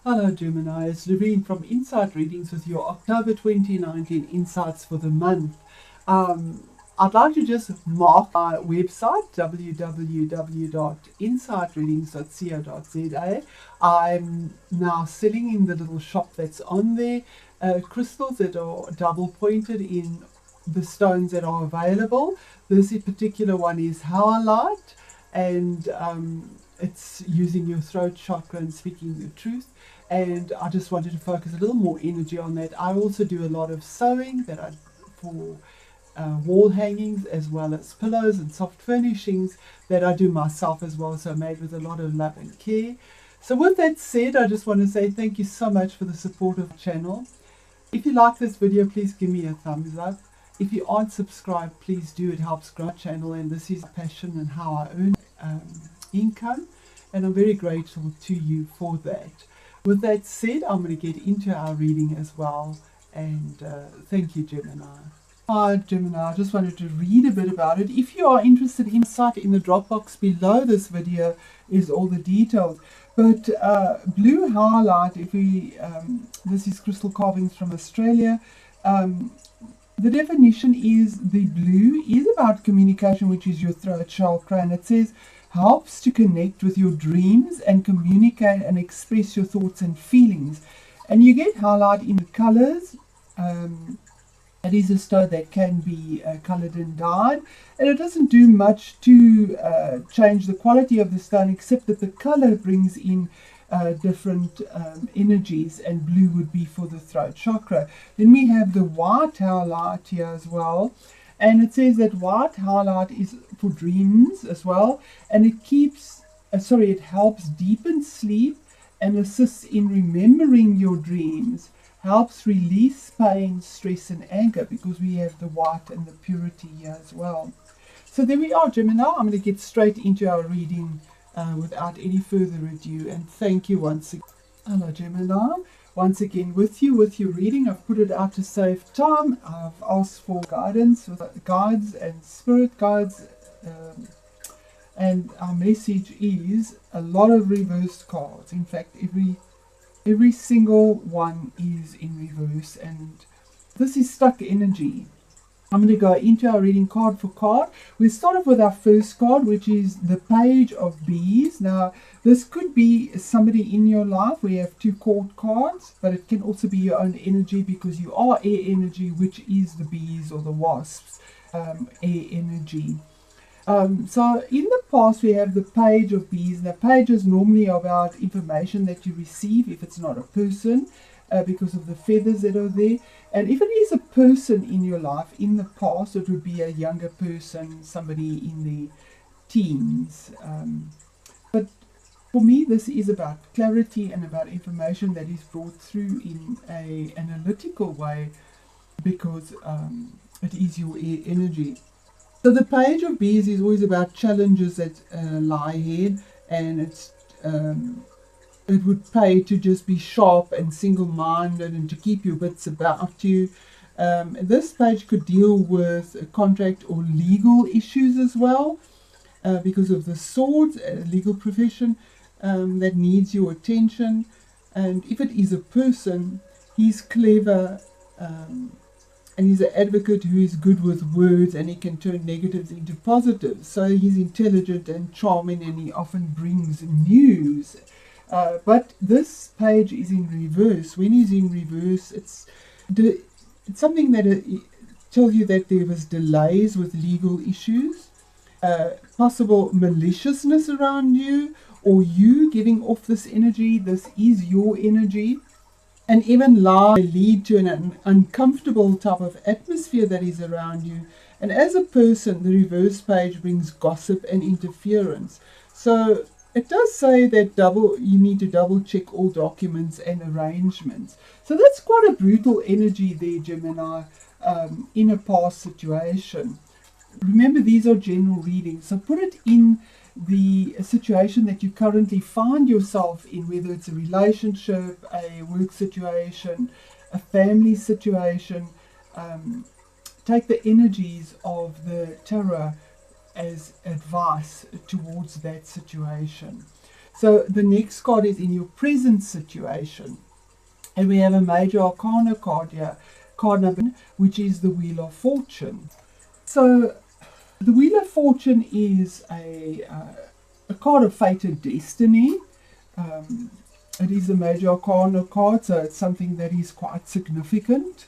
Hello Gemini, it's Lorraine from Insight Readings with your October 2019 insights for the month. I'd like to just mark my website www.insightreadings.co.za. I'm now selling in the little shop that's on there crystals that are double pointed in the stones that are available. This particular one is Howlite, and it's using your throat chakra and speaking the truth. And I just wanted to focus a little more energy on that. I also do a lot of sewing for wall hangings, as well as pillows and soft furnishings that I do myself as well, so made with a lot of love and care. So with that said, I just want to say thank you so much for the support of the channel. If you like this video, please give me a thumbs up. If you aren't subscribed, please do. It helps grow the channel, and this is passion and how I earn income, and I'm very grateful to you for that. With that said, I'm going to get into our reading as well, and thank you, Gemini. Hi Gemini, I just wanted to read a bit about it. If you are interested in insight, in the Dropbox below this video is all the details. But blue highlight, this is crystal carvings from Australia. The definition is the blue is about communication, which is your throat chakra, and it says helps to connect with your dreams and communicate and express your thoughts and feelings. And you get highlight in the colors. It is a stone that can be colored and dyed, and it doesn't do much to change the quality of the stone, except that the color brings in different energies, and blue would be for the throat chakra. Then we have the white highlight here as well, and it says that white highlight is for dreams as well, and it helps deepen sleep and assists in remembering your dreams, helps release pain, stress and anger, because we have the white and the purity here as well. So there we are, Gemini. I'm going to get straight into our reading without any further ado, and thank you once again. Hello Gemini, once again with your reading. I've put it out to save time. I've asked for guidance with guides and spirit guides, and our message is a lot of reversed cards. In fact, every single one is in reverse, and this is stuck energy. I'm going to go into our reading card for card. We'll start off with our first card, which is the Page of Bees. Now, this could be somebody in your life. We have two court cards, but it can also be your own energy, because you are air energy, which is the bees or the wasps, air energy. So in the past, we have the Page of Bees. Now, page is normally about information that you receive, if it's not a person, because of the feathers that are there. And if it is a person in your life, in the past, it would be a younger person, somebody in the teens. But for me, this is about clarity and about information that is brought through in an analytical way, because it is your air energy. So the Page of Bees is always about challenges that lie ahead, and it would pay to just be sharp and single-minded and to keep your wits about you. This page could deal with contract or legal issues as well, because of the swords, legal profession that needs your attention. And if it is a person, he's clever, and he's an advocate who is good with words, and he can turn negatives into positives. So he's intelligent and charming, and he often brings news. But this page is in reverse. When he's in reverse, it's something that tells you that there was delays with legal issues, possible maliciousness around you, or you giving off this energy. This is your energy. And even lies may lead to an uncomfortable type of atmosphere that is around you. And as a person, the reverse page brings gossip and interference. So it does say that you need to double check all documents and arrangements. So that's quite a brutal energy there, Gemini, in a past situation. Remember, these are general readings, so put it in the situation that you currently find yourself in, whether it's a relationship, a work situation, a family situation. Take the energies of the tarot as advice towards that situation. So the next card is in your present situation. And we have a major arcana card here, card number 1, which is the Wheel of Fortune. So the Wheel of Fortune is a card of fate and destiny. It is a major arcana card, so it's something that is quite significant.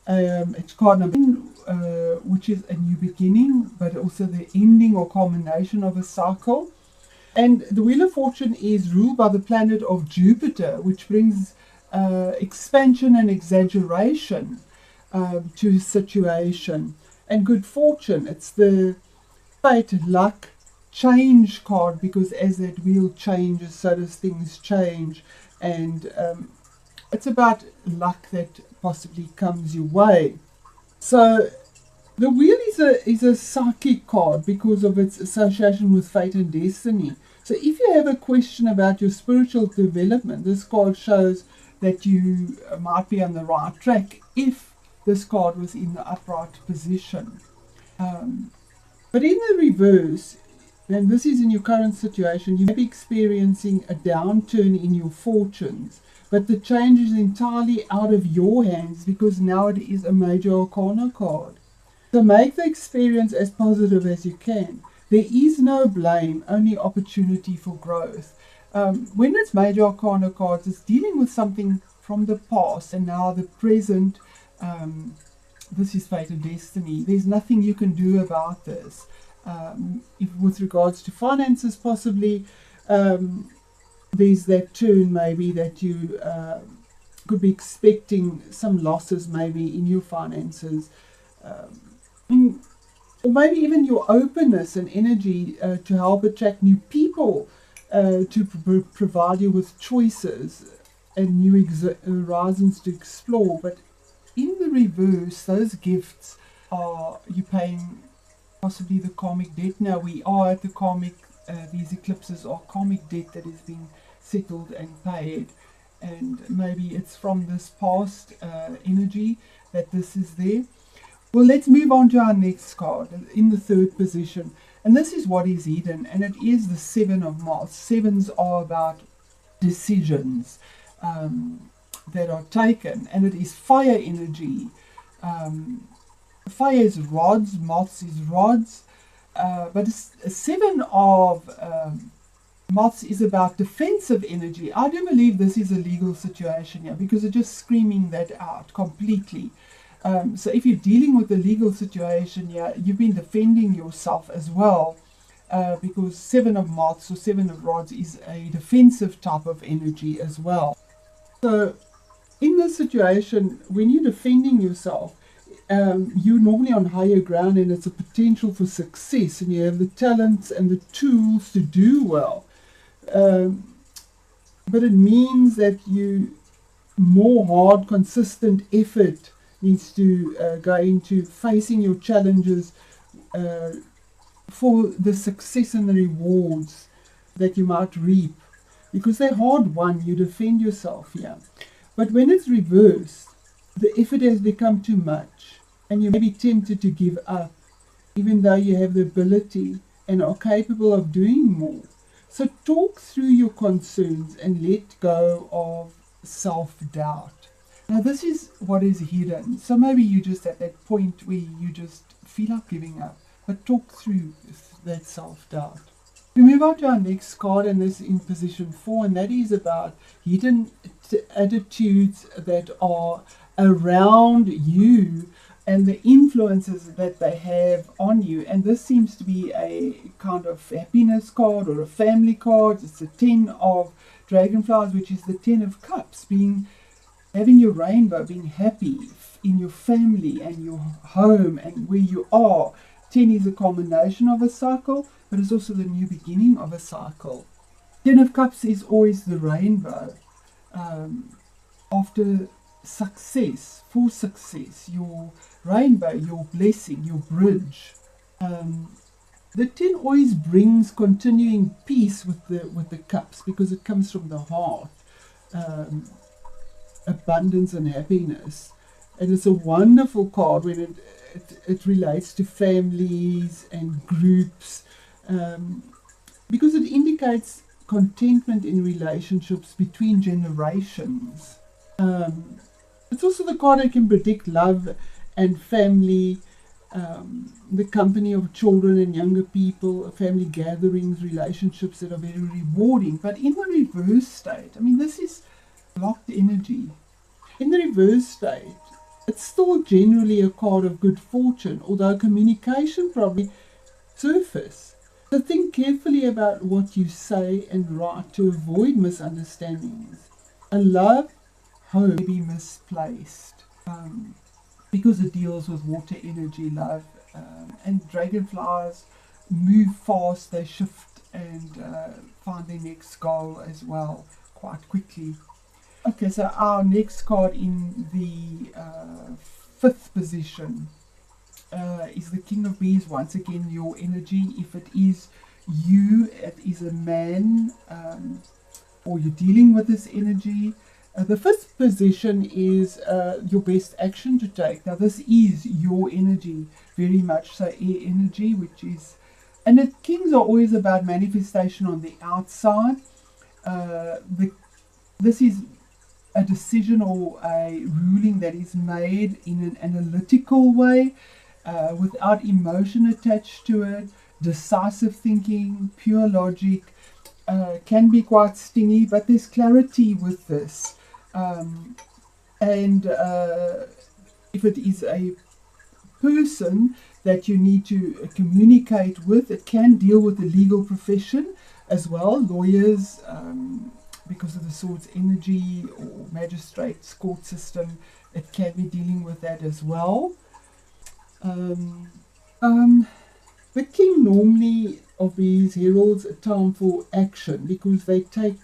It's card number 1, which is a new beginning, but also the ending or culmination of a cycle. And the Wheel of Fortune is ruled by the planet of Jupiter, which brings expansion and exaggeration to a situation. And good fortune, it's the fate, luck, change card, because as that wheel changes, so does things change. And it's about luck that possibly comes your way. So the wheel is a psychic card because of its association with fate and destiny. So if you have a question about your spiritual development, this card shows that you might be on the right track if this card was in the upright position. But in the reverse, and this is in your current situation, you may be experiencing a downturn in your fortunes, but the change is entirely out of your hands because now it is a major arcana card. So make the experience as positive as you can. There is no blame, only opportunity for growth. When it's major arcana cards, it's dealing with something from the past and now the present. This is fate and destiny. There's nothing you can do about this. If with regards to finances, possibly there's that turn maybe that you could be expecting some losses maybe in your finances. Or maybe even your openness and energy to help attract new people to provide you with choices and new horizons to explore. But in the reverse, those gifts are you paying possibly the karmic debt. Now we are at the karmic, these eclipses are karmic debt that is being settled and paid. And maybe it's from this past energy that this is there. Well, let's move on to our next card in the third position. And this is what is hidden, and it is the Seven of Mars. Sevens are about decisions that are taken, and it is fire energy. Fire is rods, moths is rods, but a seven of moths is about defensive energy. I do believe this is a legal situation here because it's just screaming that out completely. So if you're dealing with a legal situation here, you've been defending yourself as well, because Seven of Moths or Seven of Rods is a defensive type of energy as well. So in this situation, when you're defending yourself, you're normally on higher ground and it's a potential for success and you have the talents and the tools to do well. But it means that you more hard, consistent effort needs to go into facing your challenges for the success and the rewards that you might reap, because they're hard won. You defend yourself here, but when it's reversed, the effort has become too much and you may be tempted to give up even though you have the ability and are capable of doing more. So talk through your concerns and let go of self-doubt. Now this is what is hidden. So maybe you just at that point where you just feel like giving up, but talk through that self-doubt. We move on to our next card, and this is in position 4, and that is about hidden attitudes that are around you and the influences that they have on you. And this seems to be a kind of happiness card or a family card. It's the 10 of Dragonflies, which is the 10 of Cups, having your rainbow, being happy in your family and your home and where you are. 10 is a culmination of a cycle, but it's also the new beginning of a cycle. 10 of Cups is always the rainbow. After success, for success, your rainbow, your blessing, your bridge. The 10 always brings continuing peace with the cups because it comes from the heart. Abundance and happiness, and it's a wonderful card when it relates to families and groups, because it indicates contentment in relationships between generations. It's also the card that can predict love and family, the company of children and younger people, family gatherings, relationships that are very rewarding. But in the reverse state, I mean, this is locked energy. In the reverse state, it's still generally a card of good fortune, although communication probably surface. So think carefully about what you say and write to avoid misunderstandings. A love home may be misplaced because it deals with water energy, love, and dragonflies move fast, they shift and find their next goal as well quite quickly. Okay, so our next card in the fifth position is the King of Bees. Once again, your energy, if it is you, it is a man, or you're dealing with this energy. The fifth position is your best action to take. Now, this is your energy, very much so air energy, which is, and the kings are always about manifestation on the outside. This is a decision or a ruling that is made in an analytical way, without emotion attached to it, decisive thinking, pure logic, can be quite stingy, but there's clarity with this. And if it is a person that you need to communicate with, it can deal with the legal profession as well, lawyers, because of the Swords energy, or magistrates, court system, it can be dealing with that as well. The king normally of these heralds a time for action, because they take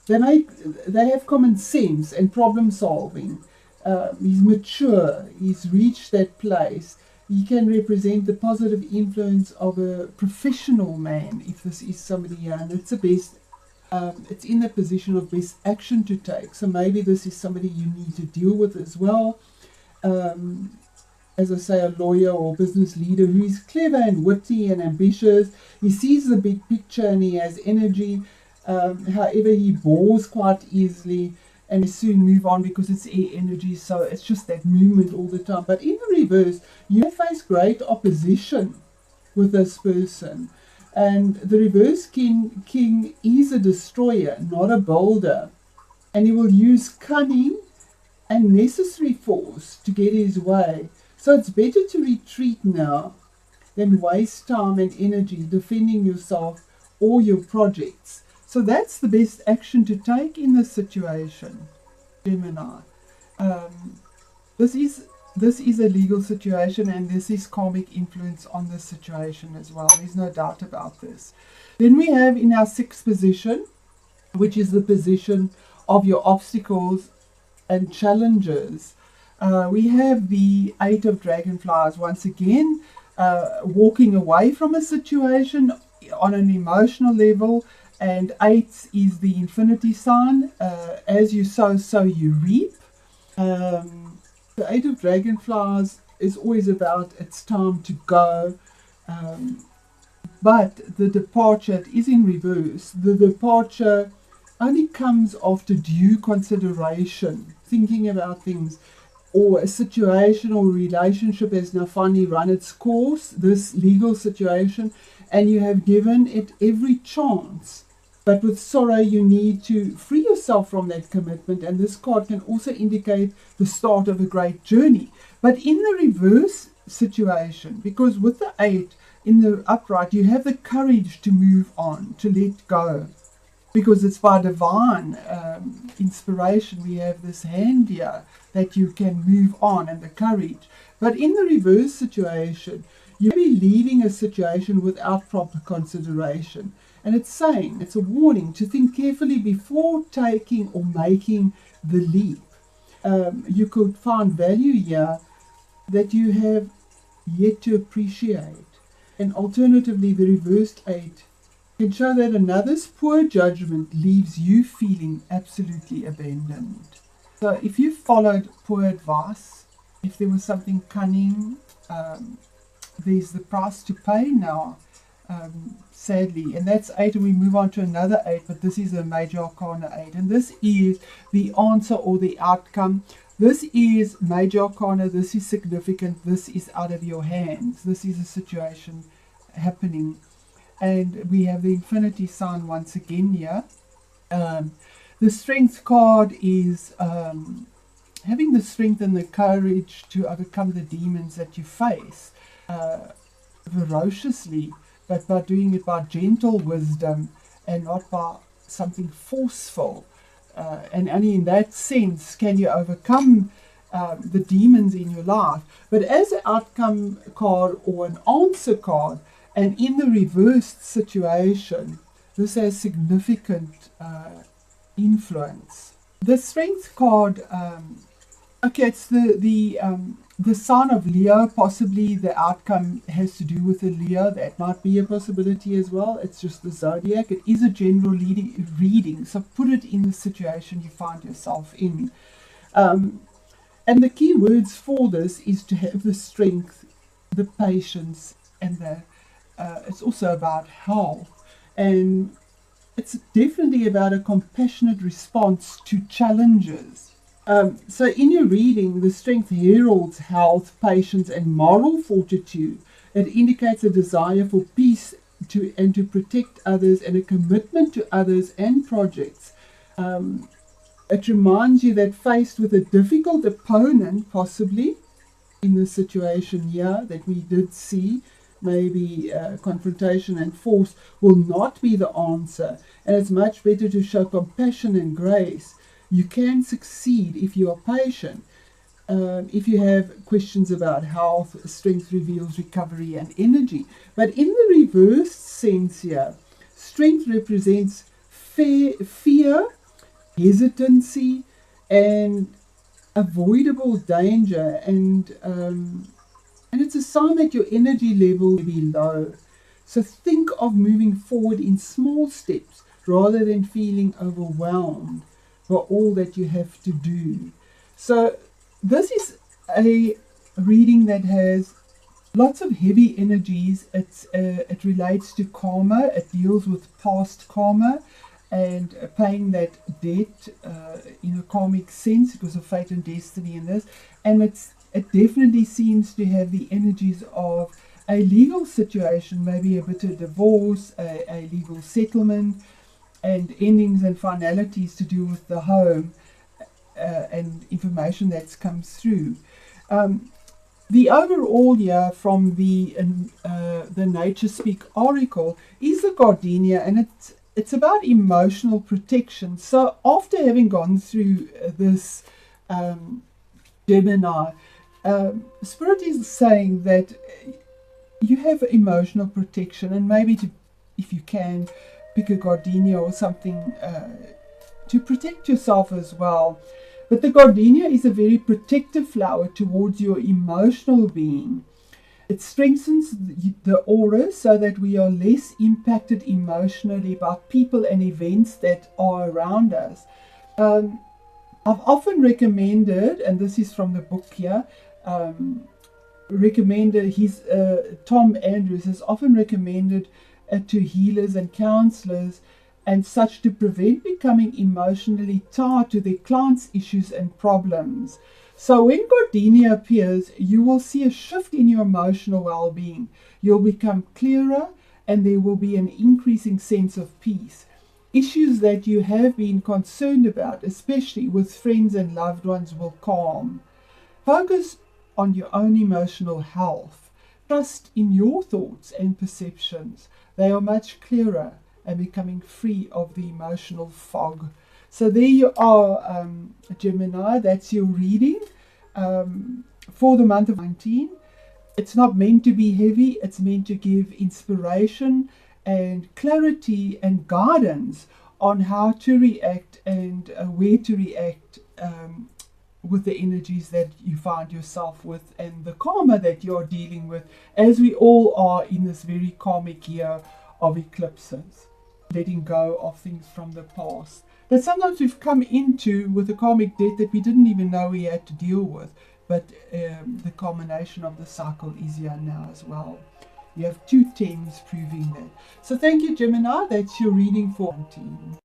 they have common sense and problem solving. He's mature, he's reached that place. He can represent the positive influence of a professional man, if this is somebody here, and it's the best. It's in the position of best action to take. So maybe this is somebody you need to deal with as well. As I say, a lawyer or business leader who is clever and witty and ambitious. He sees the big picture and he has energy. However, he bores quite easily and they soon move on because it's air energy. So it's just that movement all the time. But in the reverse, you may face great opposition with this person. And the reverse king is a destroyer, not a builder. And he will use cunning and necessary force to get his way. So it's better to retreat now than waste time and energy defending yourself or your projects. So that's the best action to take in this situation, Gemini. This is a legal situation, and this is karmic influence on this situation as well. There's no doubt about this. Then we have in our sixth position, which is the position of your obstacles and challenges. We have the Eight of Dragonflies once again, walking away from a situation on an emotional level. And 8 is the infinity sign. As you sow, so you reap. The Eight of Dragonflies is always about it's time to go. But the departure is in reverse. The departure only comes after due consideration, thinking about things, or a situation or relationship has now finally run its course, this legal situation, and you have given it every chance. But with sorrow, you need to free yourself from that commitment. And this card can also indicate the start of a great journey. But in the reverse situation, because with the 8 in the upright, you have the courage to move on, to let go. Because it's by divine inspiration, we have this hand here that you can move on, and the courage. But in the reverse situation, you may be leaving a situation without proper consideration. And it's saying, it's a warning to think carefully before taking or making the leap. You could find value here that you have yet to appreciate. And alternatively, the reversed 8 can show that another's poor judgment leaves you feeling absolutely abandoned. So if you followed poor advice, if there was something cunning, there's the price to pay now. sadly. And that's 8, and we move on to another 8, but this is a major arcana 8. And this is the answer or the outcome. This is major arcana, this is significant, this is out of your hands. This is a situation happening. And we have the infinity sign once again here. The strength card is having the strength and the courage to overcome the demons that you face ferociously, but by doing it by gentle wisdom and not by something forceful. And only in that sense can you overcome the demons in your life. But as an outcome card or an answer card, and in the reversed situation, this has significant influence. The strength card, okay, it's the sign of Leo. Possibly the outcome has to do with the Leo. That might be a possibility as well. It's just the zodiac. It is a general reading, so put it in the situation you find yourself in. And the key words for this is to have the strength, the patience, and it's also about health. And it's definitely about a compassionate response to challenges. So in your reading, the strength heralds health, patience, and moral fortitude. It indicates a desire for peace and to protect others, and a commitment to others and projects. It reminds you that faced with a difficult opponent, possibly in the situation here that we did see, maybe confrontation and force will not be the answer, and it's much better to show compassion and grace. You can succeed if you are patient. If you have questions about health, strength reveals recovery and energy. But in the reversed sense here, strength represents fear, hesitancy, and avoidable danger, and it's a sign that your energy level will be low. So think of moving forward in small steps rather than feeling overwhelmed by all that you have to do. So this is a reading that has lots of heavy energies. It relates to karma. It deals with past karma and paying that debt in a karmic sense because of fate and destiny in this. And it definitely seems to have the energies of a legal situation, maybe a bit of divorce, a legal settlement, and endings and finalities to do with the home and information that's come through. The overall here from the Nature Speak Oracle is the Gardenia, and it's about emotional protection. So after having gone through this Gemini, Spirit is saying that you have emotional protection, and maybe if you can, pick a gardenia or something to protect yourself as well. But the gardenia is a very protective flower towards your emotional being. It strengthens the aura so that we are less impacted emotionally by people and events that are around us. I've often recommended, and this is from the book here, Tom Andrews has often recommended to healers and counselors and such to prevent becoming emotionally tied to their clients' issues and problems. So when Gardenia appears, you will see a shift in your emotional well-being. You'll become clearer, and there will be an increasing sense of peace. Issues that you have been concerned about, especially with friends and loved ones, will calm. Focus on your own emotional health. Trust in your thoughts and perceptions. They are much clearer and becoming free of the emotional fog. So there you are, Gemini. That's your reading for the month of 19. It's not meant to be heavy. It's meant to give inspiration and clarity and guidance on how to react and where to react with the energies that you find yourself with and the karma that you're dealing with, as we all are in this very karmic year of eclipses, letting go of things from the past that sometimes we've come into with a karmic debt that we didn't even know we had to deal with, but the culmination of the cycle is here now as well. You have two tens proving that. So thank you, Gemini. That's your reading for 19.